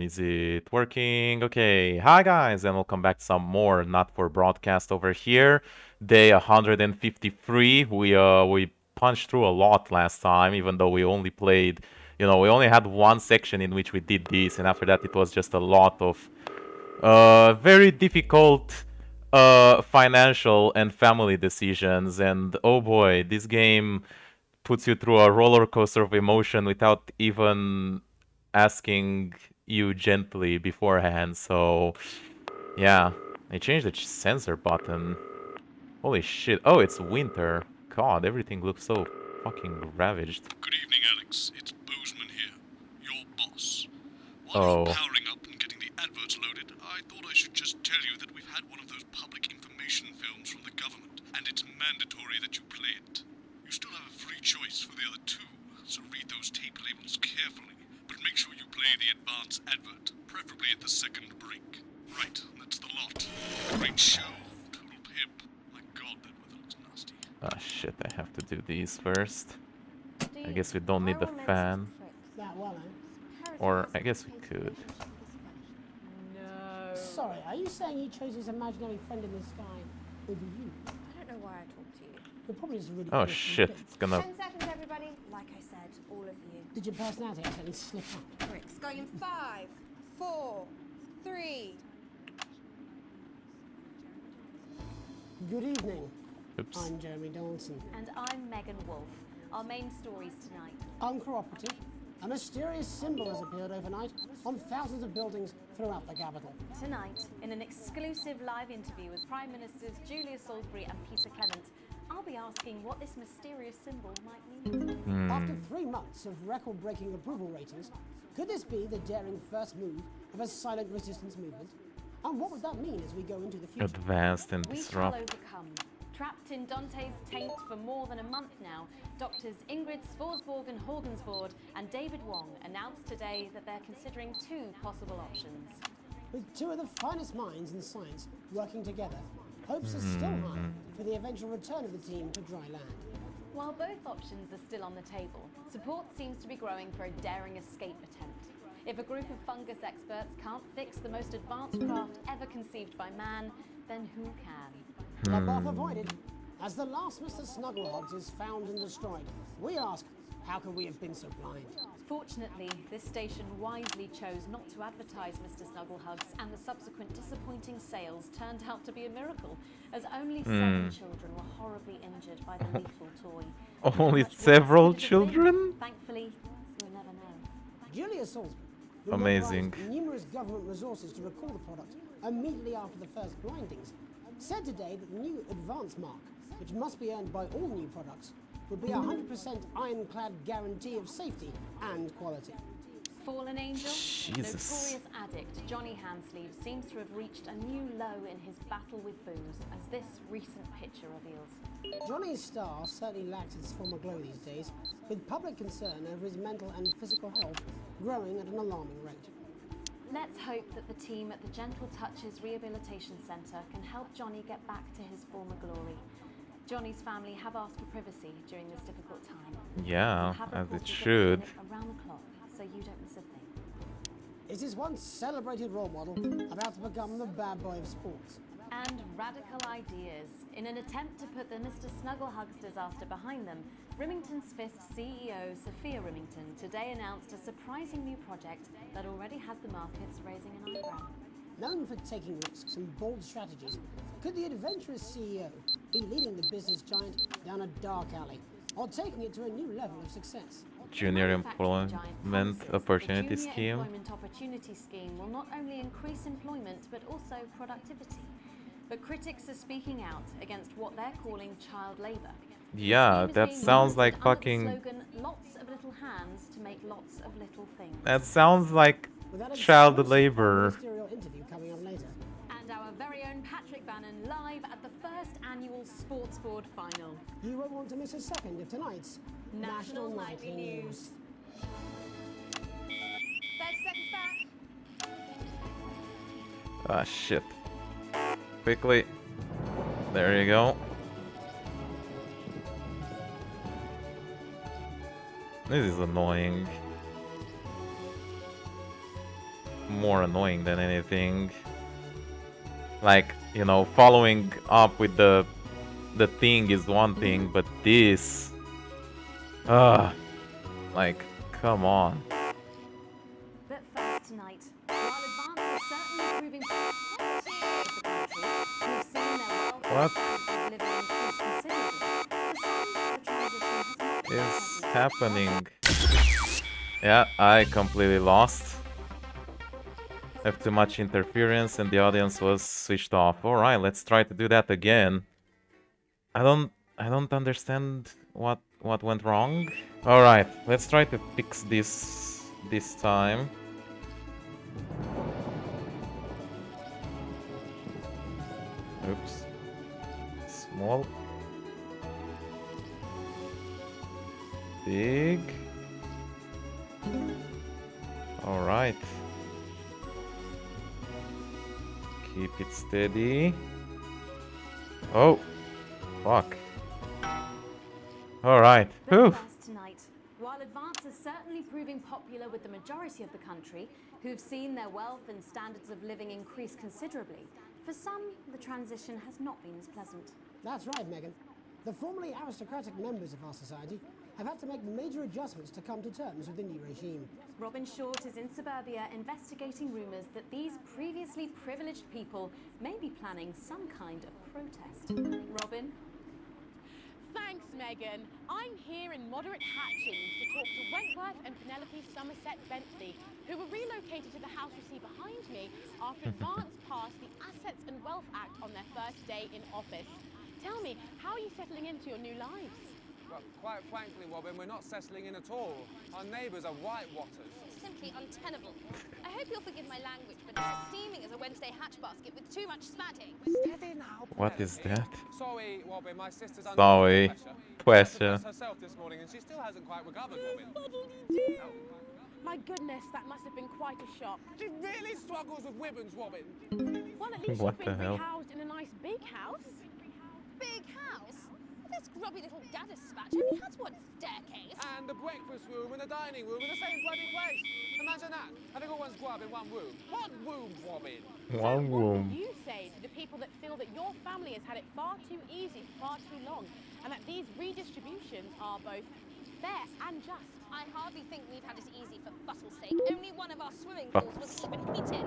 Is it working? Okay. Hi guys, and welcome back to some more Not for Broadcast over here. Day 153. We punched through a lot last time, even though we only played, we only had one section in which we did this, and after that it was just a lot of very difficult financial and family decisions. And oh boy, this game puts you through a roller coaster of emotion without even asking you gently beforehand. So yeah, I changed the sensor button. Holy shit. Oh, it's winter. God, everything looks so fucking ravaged. Good evening, Alex. It's Bozeman here, your boss. While you're Oh. powering up and getting the adverts loaded, I thought I should just tell you that we've had one of those public information films from the government, and it's mandatory that you play it. You still have a free choice for the other two, so read those tape labels carefully, but make sure you play the advance advert, preferably at the second break. Right, that's the lot. Great show. Total pimp. My god, that weather looks nasty. Ah, shit, I have to do these first. I guess we don't need the fan. Or I guess we could. No. Sorry, are you saying he chose his imaginary friend in the sky over you? I don't know why I talked to you. You're probably just really Oh innocent shit, kid. it's gonna... 10 seconds, everybody. Like I said, all of you. Did your personality accidentally slip up? Bricks going in 5, 4, 3. Good evening. Oops. I'm Jeremy Donaldson. And I'm Megan Wolf. Our main stories tonight. Uncooperative. A mysterious symbol has appeared overnight on thousands of buildings throughout the capital. Tonight, in an exclusive live interview with Prime Ministers Julia Salisbury and Peter Clement, I'll be asking what this mysterious symbol might mean. After 3 months of record-breaking approval ratings, could this be the daring first move of a silent resistance movement? And what would that mean as we go into the future? Advanced and We shall disrupt. overcome. Trapped in Dante's taint for more than a month now, doctors Ingrid Svorsborg and Horgensvoord and David Wong announced today that they're considering 2 possible options. With 2 of the finest minds in science working together, hopes are still high for the eventual return of the team to dry land. While both options are still on the table, support seems to be growing for a daring escape attempt. If a group of fungus experts can't fix the most advanced craft ever conceived by man, then who can? A path avoided. As the last Mr. Snugglehogs is found and destroyed, we ask, how could we have been so blind? Fortunately, this station wisely chose not to advertise Mr. Snugglehugs, and the subsequent disappointing sales turned out to be a miracle, as only 7 children were horribly injured by the lethal toy. Only How much worse several could it have been? children? Thankfully, we'll never know. Julia Salisbury, who Amazing. mobilised numerous government resources to recall the product immediately after the first blindings, said today that the new advance mark, which must be earned by all new products, would be a 100% ironclad guarantee of safety and quality. Fallen angel, Jesus. notorious addict Johnny Handsleeve seems to have reached a new low in his battle with booze, as this recent picture reveals. Johnny's star certainly lacks its former glow these days, with public concern over his mental and physical health growing at an alarming rate. Let's hope that the team at the Gentle Touches Rehabilitation Centre can help Johnny get back to his former glory. Johnny's family have asked for privacy during this difficult time. Yeah, We'll have as it reporters at the should. clinic around the clock, so you don't miss a thing. Is his once celebrated role model about to become the bad boy of sports? And radical ideas. In an attempt to put the Mr. Snugglehugs disaster behind them, Rimington's Fist CEO Sophia Rimington today announced a surprising new project that already has the markets raising an eyebrow. Known for taking risks and bold strategies, could the adventurous CEO be leading the business giant down a dark alley, or taking it to a new level of success? Junior Manufacturing giant Employment promises Opportunity the Junior Scheme. Employment Opportunity Scheme will not only increase employment but also productivity. But critics are speaking out against what they're calling child labour. The Yeah, scheme is that being sounds marketed like under the fucking... slogan, lots of little hands to make lots of little things. That sounds like With that child exclusive labor. ministerial interview coming up later. And our very own Patrick Bannon live at the first annual Sports Board final. You won't want to miss a second of tonight's National Nightly News. 30 seconds back. Ah, shit. Quickly. There you go. This is annoying. more annoying than anything. Like, you know, following up with the thing is one thing, but this, like, come on. But first tonight, while advances certainly proving plenty of the country who've seen their wealth What and living increase considerably, for some, the transition has not been is pleasant. happening? Yeah, I completely lost. Have too much interference and the audience was switched off. Alright, let's try to do that again. I don't understand what went wrong. Alright, let's try to fix this time. Oops. Small. Big. Alright. Keep it steady. Oh. Fuck. Alright. Whew. Tonight, while advances certainly proving popular with the majority of the country, who've seen their wealth and standards of living increase considerably, for some, the transition has not been as pleasant. That's right, Megan. The formerly aristocratic members of our society have had to make major adjustments to come to terms with the new regime. Robin Short is in suburbia investigating rumours that these previously privileged people may be planning some kind of protest. Robin? Thanks, Megan. I'm here in moderate Hatchings to talk to Wentworth and Penelope Somerset Bentley, who were relocated to the house you see behind me after Advance passed the Assets and Wealth Act on their first day in office. Tell me, how are you settling into your new lives? Well, quite frankly, Robin, we're not settling in at all. Our neighbours are whitewatters. Simply untenable. I hope you'll forgive my language, but it's as steaming as a Wednesday hatch basket with too much spatting. Steady now, What is that? Sorry, Robin, my sister's under Sorry. pressure. Herself this morning, and she still hasn't quite recovered, Robin. My goodness, that must have been quite a shock. She really struggles with women's, Robin. Well, at least What you've the been hell? rehoused in a nice big house. Big house? This grubby little gaddis spatch only has one staircase. And the breakfast room and the dining room in the same bloody place. Imagine that, having all one's grub in one room. One room, Robin. One What room. would you say to the people that feel that your family has had it far too easy for far too long, and that these redistributions are both fair and just? I hardly think we've had it easy for fussle's sake. Only one of our swimming pools was even heated.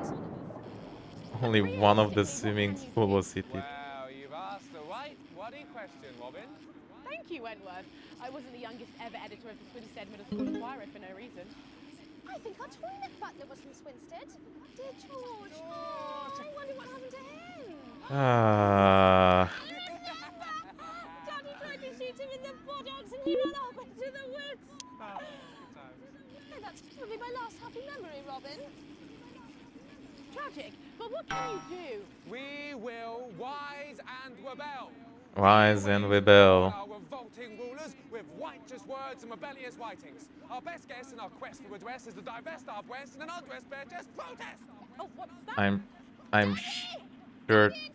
Only one of the swimming pool was heated. Well, you've asked the right bloody question, Robin. Thank you, Wentworth. I wasn't the youngest ever editor of the Swinstead Middle School Inquirer for no reason. I think our toilet butler was from Swinstead. Dear George. Oh, I wonder what happened to him. Daddy tried to shoot him in the buttocks and he ran off into the woods. No, that's probably my last happy memory, Robin. Tragic, but what can you do? We will rise and rebel. Rise and rebel. Our revolting rulers with righteous words and rebellious writings. Our best guess in our quest for redress is to divest our breasts and an undressed bare chest protest. Oh, what's that? I'm sure. Daddy!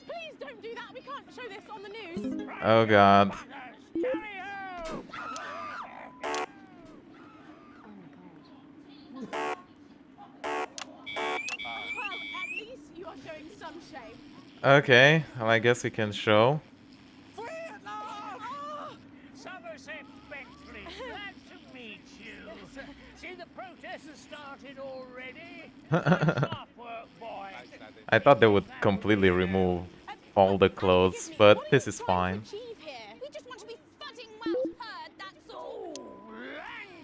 Please don't do that. We can't show this on the news. Oh god. Well, at least you are showing some shame. Okay, well, I guess we can show. Free at last! Somerset Bentley, glad to meet you. See, the protest has started already. Sharp work, boy. Thanks, Daddy. I thought they would completely remove all the clothes, but this is fine. We just want to be fudding well heard, that's all.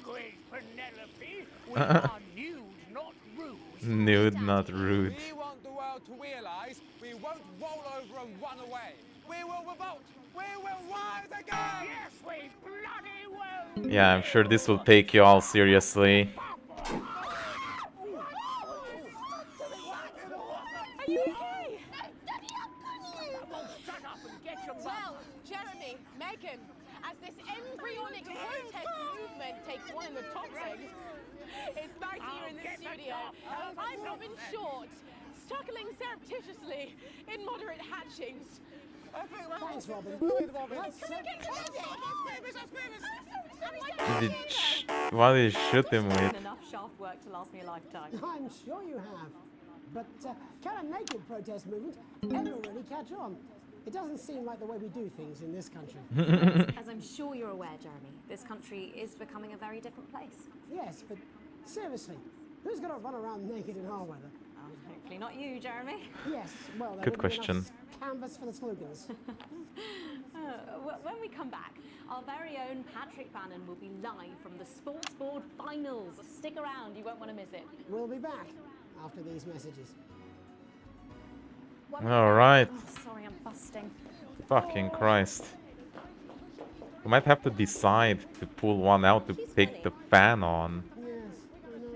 Language, Penelope. We are nude, not rude. Nude, not rude. We want the world to realise we won't roll over and run away. We will revolt. We will rise again. Yes, we bloody will. Yeah, I'm sure this will take you all seriously. Are you okay? Shut up and get your Well, Jeremy, Megan, as this embryonic protest movement takes one in the toxic, it's back here in the studio. I'm Robin Short, struggling surreptitiously in moderate Hatchings. Thanks, Robin. Let's Can we get to the Did what did he shoot him with? Enough shaft work to last me a lifetime. I'm sure you have. But can a naked protest movement ever really catch on? It doesn't seem like the way we do things in this country. As I'm sure you're aware, Jeremy, this country is becoming a very different place. Yes, but seriously, who's going to run around naked in our weather? Hopefully not you, Jeremy. Yes, well, there Good wouldn't be question. enough canvas for the slogans. When we come back, our very own Patrick Bannon will be live from the Sports Board Finals. Stick around, you won't want to miss it. We'll be back after these messages. All right. Oh, sorry, I'm busting. Fucking Christ. We might have to decide to pull one out to take the fan on. Yes, I know.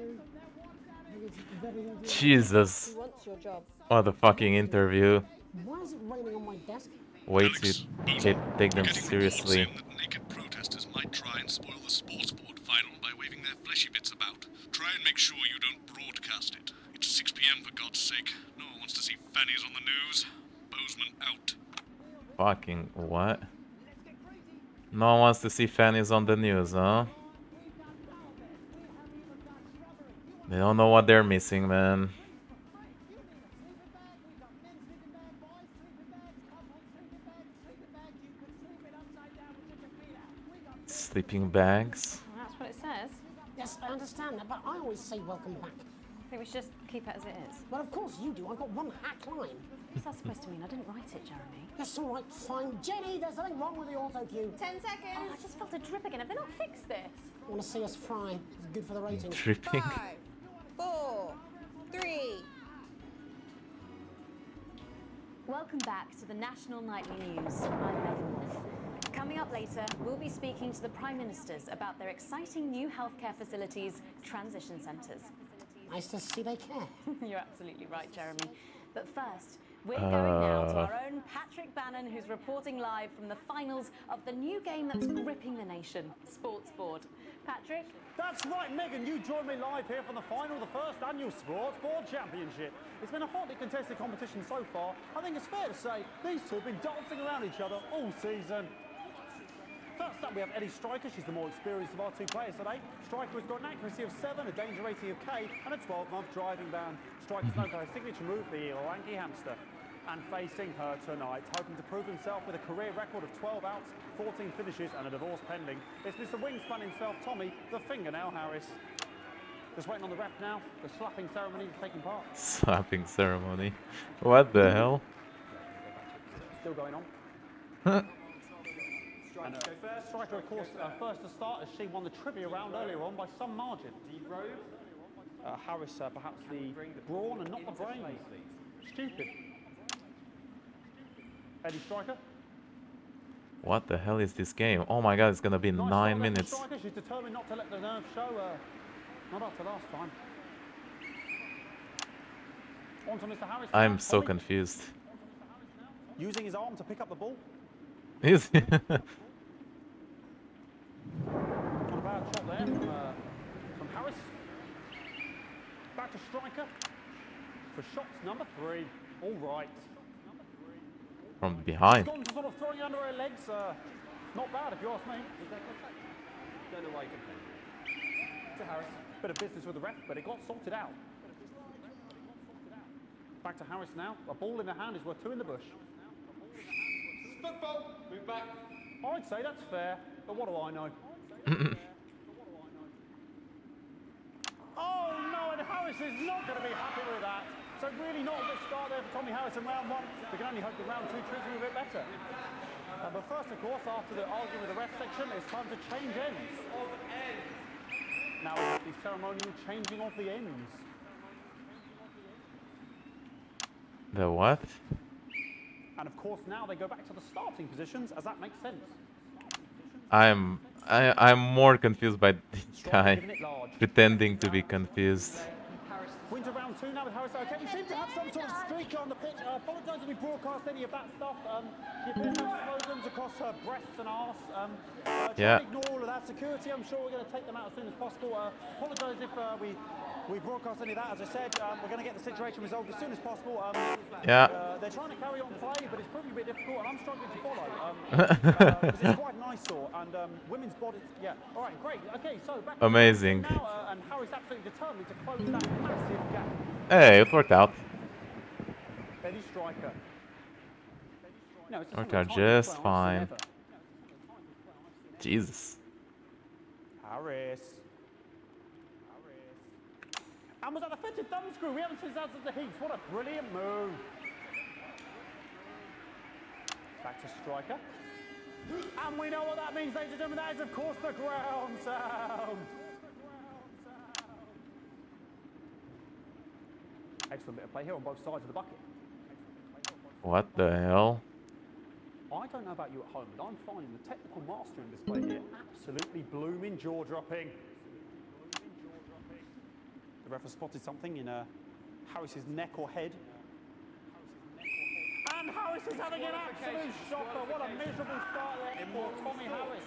I think it's very Jesus. He wants your job. What a fucking interview. Why is it raining on my desk? Way to take them Getting seriously. reports in that naked protesters might try and spoil the sports board final by waving their fleshy bits about. Try and make sure you don't broadcast it. It's 6 p.m. for God's sake. No one wants to see fannies on the news. Bozeman out. Fucking what? No one wants to see fannies on the news, huh? They don't know what they're missing, man. Sleeping bags. Well, that's what it says. Yes, I understand that, but I always say welcome back. I think we should just keep it as it is. Well, of course you do. I've got one hack line. What's that supposed to mean? I didn't write it, Jeremy. That's all right, fine. Jenny, there's something wrong with the auto cue. 10 seconds. Oh, I just felt a drip again. Have they not fixed this? Want to see us fry? It's good for the ratings. Dripping. 5, 4, 3. Welcome back to the National Nightly News. I'm Megan Wolf. Coming up later, we'll be speaking to the Prime Ministers about their exciting new healthcare facilities, transition centres. Nice to see they care. You're absolutely right, Jeremy. But first, we're going now to our own Patrick Bannon, who's reporting live from the finals of the new game that's gripping the nation, Sports Board. Patrick? That's right, Megan. You joined me live here from the final of the first annual Sports Board Championship. It's been a hotly contested competition so far. I think it's fair to say these two have been dancing around each other all season. First up, we have Eddie Striker. She's the more experienced of our two players today. Striker has got an accuracy of 7, a danger rating of K, and a 12-month driving ban. Striker's known for her signature move, the Lanky Hamster. And facing her tonight, hoping to prove himself with a career record of 12 outs, 14 finishes, and a divorce pending, it's Mr. Wingspan himself, Tommy, the Fingernail Harris. Just waiting on the ref now. The slapping ceremony is taking part. Slapping ceremony. What the hell? Still going on. Striker, of course, first to start as she won the trivia round earlier on by some margin. Harris, perhaps the brawn and not the brain. Stupid. Eddie Striker. What the hell is this game? Oh my god, it's gonna be Nice 9 start minutes. there from Striker. She's determined not to let the nerves show. Not after last time. On to Mr. Harris. I'm now. so Tommy, confused. using his arm to pick up the ball. Is Not a bad shot there from Harris. Back to Striker for shots number 3. All right. from behind? Gone to sort of throwing under her legs. Not bad if you ask me. Was there contact? Don't know why you complain. To Harris. Bit of business with the ref, but it got sorted out. Back to Harris now. A ball in the hand is worth 2 in the bush. Football. Move back. I'd say that's fair, but what do I know? Oh no, and Harris is not going to be happy with that. So really not a good start there for Tommy Harris in round 1. We can only hope that round 2 treats him a bit better. But first, of course, after the argument with the ref section, it's time to change ends. Now we have the ceremonial changing of the ends. The what? And of course, now they go back to the starting positions, as that makes sense. I'm more confused by this guy Giving it large. pretending to be confused. Winter round 2 now with Harris. Okay, we seem to have some sort of streak on the pitch. Apologise if we broadcast any of that stuff. She appears to have slogans across her breasts and arse. Try Yeah. to ignore all of that. Security, I'm sure we're going to take them out as soon as possible. Apologise if we we broadcast any of that. As I said, we're going to get the situation resolved as soon as possible. Yeah. They're trying to carry on play, but it's proving a bit difficult, and I'm struggling to follow. Because it's quite an eyesore, and women's bodies. Yeah. All right, great. Okay, so back to Amazing. now, and Harry's absolutely determined to close that massive gap. Hey, it worked out. Betty Striker. No, it's Worked out just fine. Jesus. Harris. And was that a fitted thumb screw? We haven't seen that since the heats. What a brilliant move. Back to Striker. And we know what that means, ladies and gentlemen. That is, of course, the ground sound. Excellent bit of play here on both sides of the bucket. What the hell? I don't know about you at home, but I'm finding the technical mastering display here absolutely blooming jaw-dropping. The ref has spotted something in Harris's neck or head. And Harris is having an absolute shocker. What a miserable start there for Tommy Harris.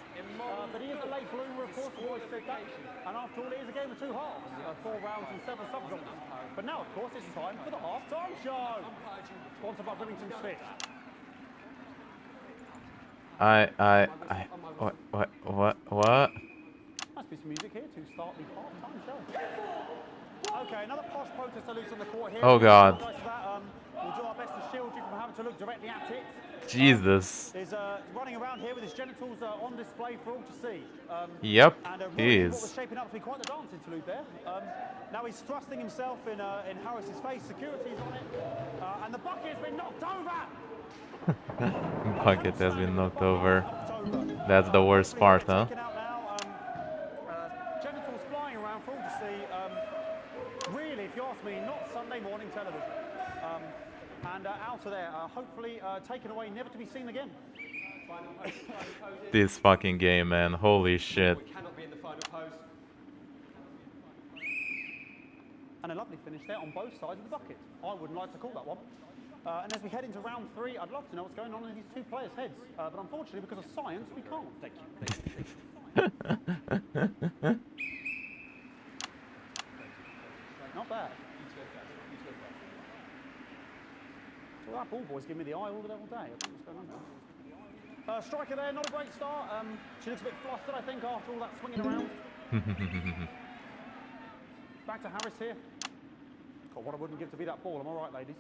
But he is a late bloomer, of course, we always said that. And after all, it is a game of two halves, 4 rounds and 7 subgenres. But now, of course, it's time for the half-time show. Sponsored by Remington's Fish. What? Must be some music here to start the half-time show. Okay, another posh protester loose on the court here. Oh God. We'll do our best to shield you from having to look directly at it. Jesus. Is running around here with his genitals on display for all to see. Yep, and he really is. What was shaping up to be quite the dance interlude there. Now he's thrusting himself in Harris's face. Security's on it, and the bucket has been knocked over. Bucket has been knocked over. That's the worst part, huh? Genitals flying around for all to see. Really, if you ask me, not Sunday morning television. And out of there, hopefully taken away, never to be seen again. This fucking game, man. Holy shit. And a lovely finish there on both sides of the bucket. I wouldn't like to call that one. And as we head into round 3, I'd love to know what's going on in these two players' heads. But unfortunately, because of science, we can't. Thank you. Not bad. So that ball boy's giving me the eye all the devil day. I don't know what's going on there. Striker there, not a great start. She looks a bit flustered, I think, after all that swinging around. Back to Harris here. God, what I wouldn't give to be that ball. Am I right, ladies?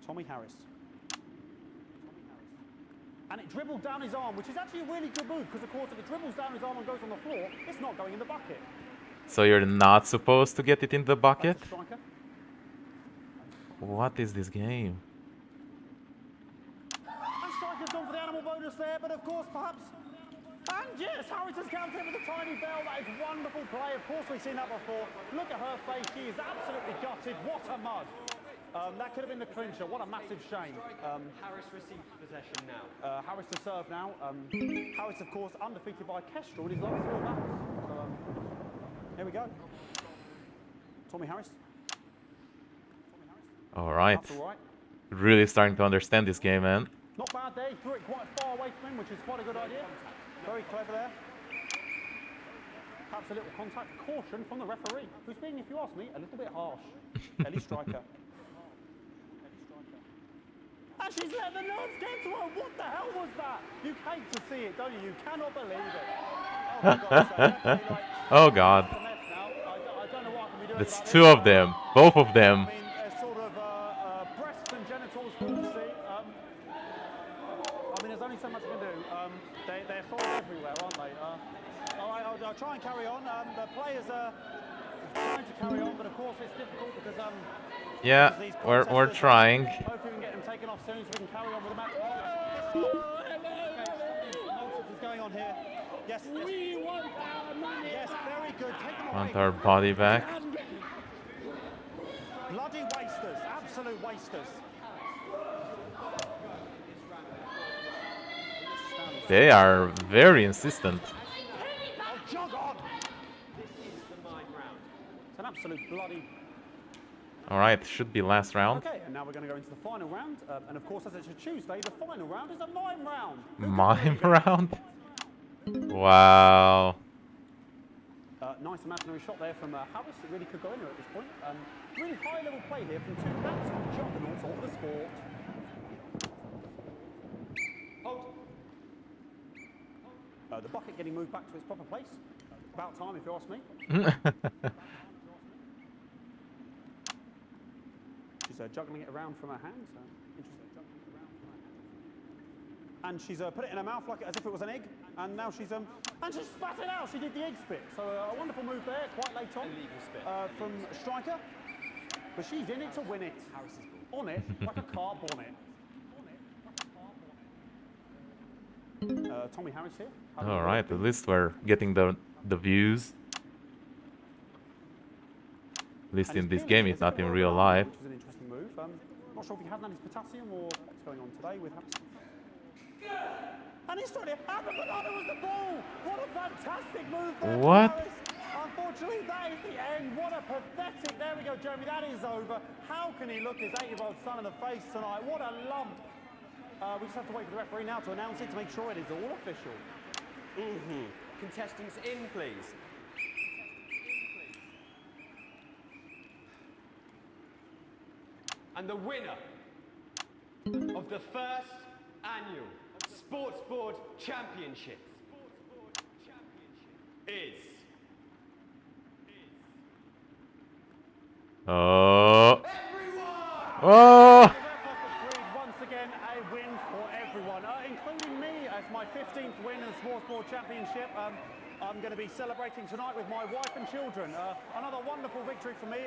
Tommy Harris. And it dribbled down his arm, which is actually a really good move, because of course if it dribbles down his arm and goes on the floor, it's not going in the bucket. So you're not supposed to get it in the bucket? What is this game? And Striker's gone for the animal bonus there, but of course perhaps... And yes, Harris has counted with a tiny bell. That is wonderful play. Of course we've seen that before. Look at her face. She is absolutely gutted. What a mud. That could have been the clincher. What a massive shame. Harris receives possession now. Harris to serve now. Harris, of course, undefeated by Kestrel in his last 4 battles. So, here we go. Tommy Harris. All right. That's all right. Really starting to understand this game, man. Not bad there. He threw it quite far away from him, which is quite a good idea. Very clever there. Perhaps a little contact caution from the referee, who's being, if you ask me, a little bit harsh. Ellie Striker. And she's let the nerves get to her. What the hell was that? You hate to see it, don't you? You cannot believe it. Oh, God. Oh, God. I don't know what I can be doing. It's 2 of them. Both of them. I mean, sort of breasts and genitals for all to see. I mean, there's only so much I can do. They're sort of everywhere, aren't they? All right, I'll try and carry on. The players are trying to carry on, but of course it's difficult because yeah, we're trying. Hopefully we can get them taken off soon so we can carry on with the match. Nonsense is going on here. Yes. We want our money. Yes, very good. Take them away. Want our body back. Bloody wasters, absolute wasters. They are very insistent. Oh, jog on! It's an absolute bloody... Alright, should be last round. Okay, and now we're going to go into the final round. And of course, as it's a Tuesday, the final round is a mime round. Mime round? Wow. Nice imaginary shot there from Harris. It really could go anywhere at this point. Really high-level play here from two absolute juggernauts of the sport. Hold. The bucket getting moved back to its proper place. About time, if you ask me. She's juggling it around from her hands. Interesting. Juggling it around from her hands. And she's put it in her mouth like as if it was an egg. And now she's and she spat it out. She did the egg spit. So a wonderful move there, quite late on. Illegal spit. From Striker. But she's in it to win it. On it, like a car bonnet. Tommy Harris here. All right, at least we're getting the views. At least in this game, it's not in real life. Which is an interesting move. Not sure if he hasn't had his potassium or what's going on today with Harris. And he's trying to have the banana was the ball. What a fantastic move there. What? Harris. Unfortunately, that is the end. What a pathetic. There we go, Jeremy. That is over. How can he look his 8-year-old son in the face tonight? What a lump. We just have to wait for the referee now to announce it to make sure it is all official. Contestants in, please. And the winner of the first annual Sports Board Championship is... Oh. Everyone! Oh. Once again, a win for everyone, including me as my 15th win in the Sports Board Championship. I'm going to be celebrating tonight with my wife and children. Another wonderful victory for me.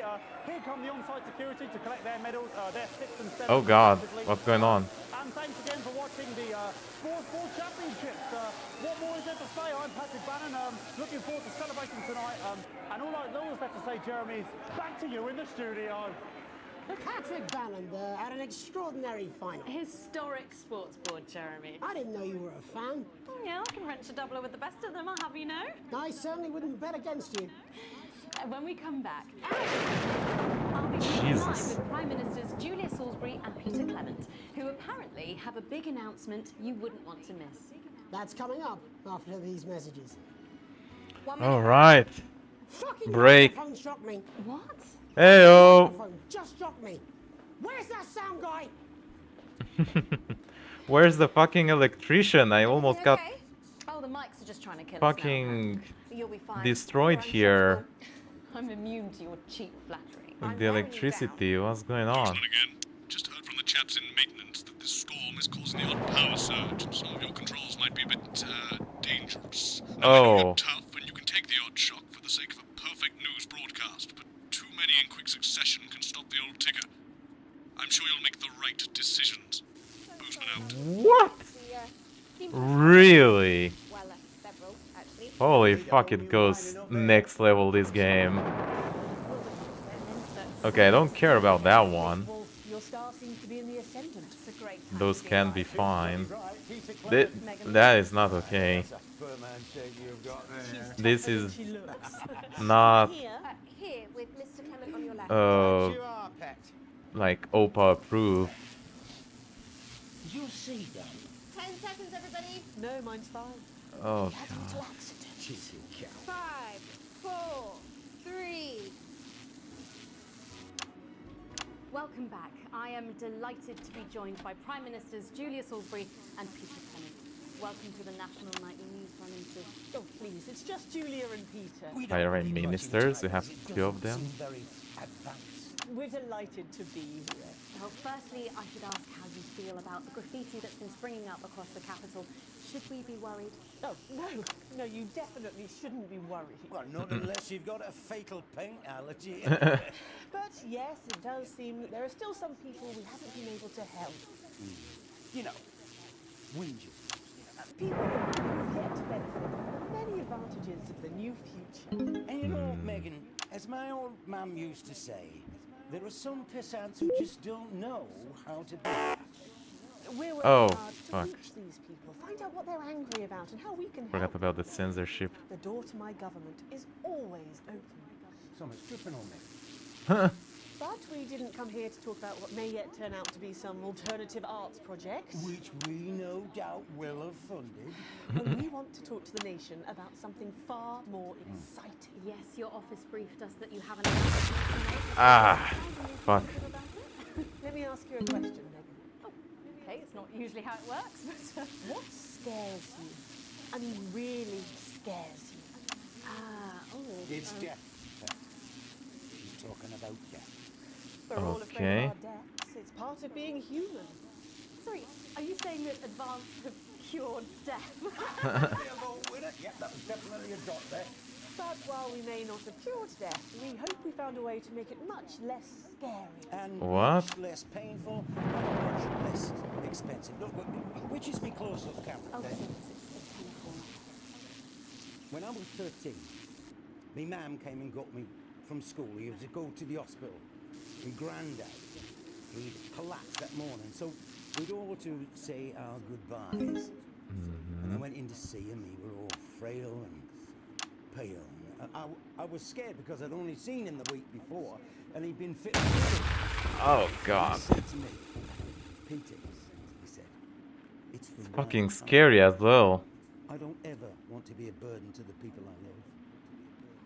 Here come the on-site security to collect their medals, their 6th and 7th. Oh God, what's going on? And thanks again for watching the Sports Board Championships. What more is there to say? I'm Patrick Bannon. Looking forward to celebrating tonight. And all I always have to say, Jeremy, is back to you in the studio. Patrick Bannon had an extraordinary final. Historic sports board, Jeremy. I didn't know you were a fan. Oh, yeah, I can wrench a doubler with the best of them, I'll have you know. I certainly wouldn't bet against you. When we come back, I'll be live with Prime Ministers Julia Salisbury and Peter Clement, who apparently have a big announcement you wouldn't want to miss. That's coming up after these messages. All right. Fucking Break. microphone struck me. What? Heyo. Microphone just struck me. Where's that sound guy? Where's the fucking electrician? I almost got Oh, the mics are just trying to kill fucking us now. You'll be fine. destroyed I'm here. I'm immune to your cheap flattery. With the electricity, what's going on? Again, just heard from the chaps in maintenance that this storm is causing the odd power surge. Some of your controls might be a bit dangerous. Now, I know you're tough and you can take the odd shock for the sake of a perfect news broadcast, but too many in quick succession can stop the old ticker. I'm sure you'll make the right decisions. Boostman out. What? Really? Well, several, actually. Holy fuck, it goes next level this game. Okay, I don't care about that one. Your star seems to be in the ascendant. It's a great time Those to be can alive. be fine. That is not okay. This is not Here, with Mr. Clement on your left. like OPA approved. Did you see that? 10 seconds, everybody. No, mine's fine. Oh Had a God. little accident. Cheeky cow. 5, 4, 3. Welcome back. I am delighted to be joined by Prime Ministers Julia Salisbury and Peter Clement. Welcome to the National Nightly News, Prime Ministers. Oh, please, it's just Julia and Peter. We don't Higher really end much ministers, we interact. have It two of doesn't them. seem very advanced. We're delighted to be here. Well, firstly, I should ask how you feel about the graffiti that's been springing up across the capital. Should we be worried? Oh, no, you definitely shouldn't be worried. Well, not unless you've got a fatal paint allergy. But yes, it does seem that there are still some people we haven't been able to help. You know, whingers. People who have yet to benefit from the many advantages of the new future. And you know, Megan, as my old mum used to say, there are some pissants who just don't know how to be. We're working Oh, hard to fuck. reach these people, find out what they're angry about and how we can Forgot help. about the censorship. The door to my government is always open. Someone's tripping on me. But we didn't come here to talk about what may yet turn out to be some alternative arts project. Which we no doubt will have funded. And we want to talk to the nation about something far more exciting. Yes, your office briefed us that you have an announcement to make. Ah, fuck. Let me ask you a question, Megan. Oh, okay, it's not usually how it works, but... What scares you? I mean, really scares you? It's death. She's talking about death. We're all afraid of our deaths. It's part of being human. Sorry, are you saying that advance have cured death? Yep, that was definitely a dot there. But while we may not have cured death, we hope we found a way to make it much less scary. And What? much less painful and much less expensive. Look, which is me close-up camera? Oh, there? it's painful. When I was 13, my mum came and got me from school. He was to go to the hospital. My granddad, he'd collapsed that morning. So we'd all to say our goodbyes. And I went in to see him. We were all frail and pale. I was scared because I'd only seen him the week before, and he'd been fit. Oh God. He said to me, Peter, he said, it's the Fucking one scary as well. I don't ever want to be a burden to the people I love.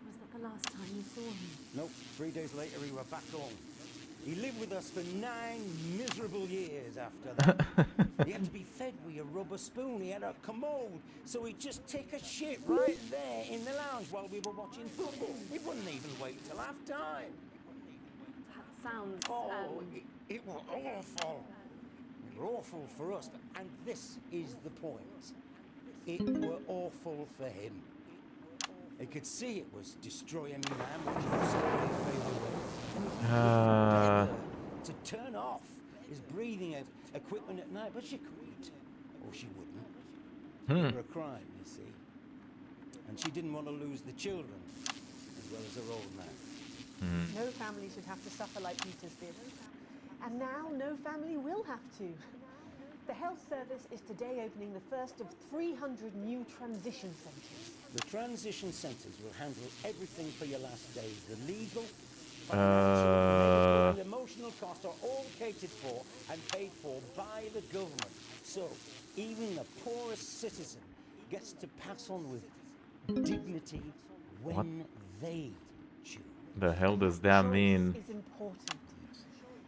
Was that the last time you saw him? Nope, 3 days later we were back home. He lived with us for 9 miserable years after that. He had to be fed with a rubber spoon. He had a commode, so he'd just take a shit right there in the lounge while we were watching football. He wouldn't even wait till half time. That sounds... It was awful. It was awful for us, and this is the point. It were awful for him. He could see it was destroying me, man, watching him slowly fade away. To turn off his breathing equipment at night, but she couldn't, or she wouldn't. It were a crime, you see. And she didn't want to lose the children, as well as her old man. No family should have to suffer like Peter's did. And now no family will have to. The health service is today opening the first of 300 new transition centres. The transition centres will handle everything for your last days. The legal, financial, and emotional costs are all catered for and paid for by the government. So even the poorest citizen gets to pass on with dignity when they choose. The hell does that mean? Choice is important.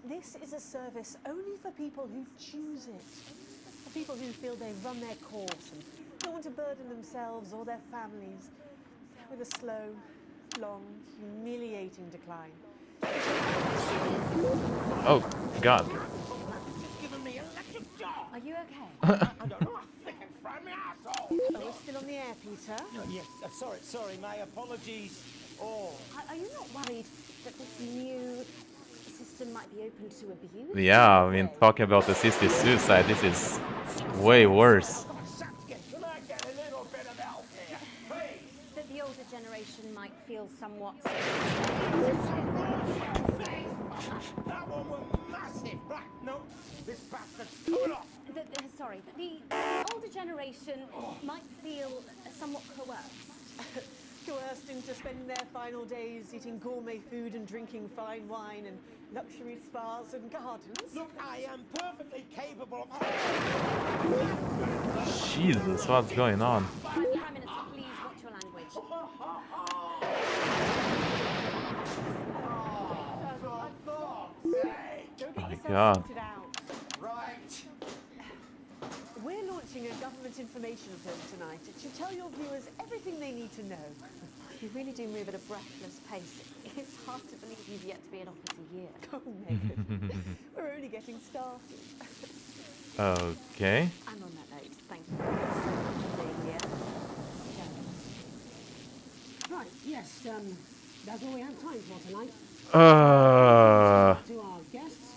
This is a service only for people who choose it. For people who feel they've run their course and don't want to burden themselves or their families with a slow, long, humiliating decline. Oh God. Are you okay? I don't know, I think it's from my asshole. Oh, we're still on the air, Peter. No, yes, sorry, my apologies. Oh. Are you not worried that this new system might be open to abuse? Yeah, I mean, talking about assisted suicide, this is way worse. Can I get a little bit of help here, please? That the older generation might feel somewhat... That one was massive. Right, no, this bastard's coming off. Sorry, that the older generation might feel somewhat coerced. Coerced into spending their final days eating gourmet food and drinking fine wine and luxury spas and gardens. Look, I am perfectly capable of... Jesus, what's going on? Prime Minister, please watch your language. Don't get yourself God. sorted out. Right. We're launching a government information film tonight. It should tell your viewers everything they need to know. You really do move at a breathless pace. It's hard to believe you've yet to be in office a year. Oh, Megan. We're only getting started. Okay. And on that note, thank you so much for being here. Right, yes, that's all we have time for tonight. To our guests,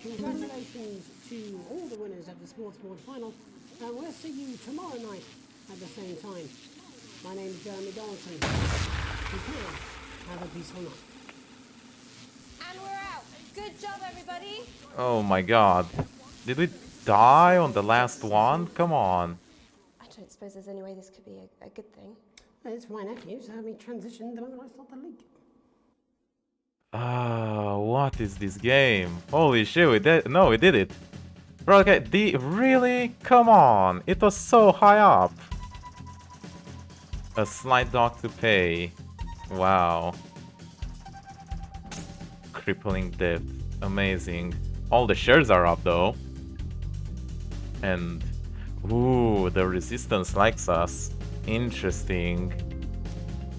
congratulations to all the winners of the Sports Board final, and we'll see you tomorrow night at the same time. My name is Jeremy Donaldson. Prepare. Have a peaceful night. And we're out. Good job, everybody. Oh my God. Did we die on the last one? Come on. I don't suppose there's any way this could be a good thing. It's my nephew, so we transitioned the moment I stopped the leak. What What is this game? Holy shit, we did. No, we did it. Bro, okay, really? Come on. It was so high up. A slight dock to pay. Wow. Crippling depth. Amazing. All the shares are up though. And ooh, the resistance likes us. Interesting.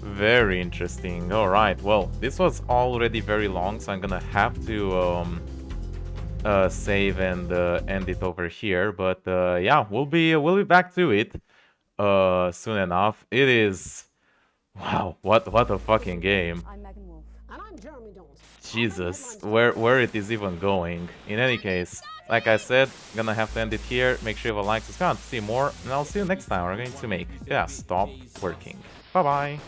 Very interesting. Alright, well, this was already very long, so I'm gonna have to save and end it over here. But yeah, we'll be back to it soon enough. It is wow, what a fucking game. Jesus, where it is even going. In any case, like I said, I'm gonna have to end it here. Make sure you have a like, subscribe to see more, and I'll see you next time. We're going to make stop working. Bye bye.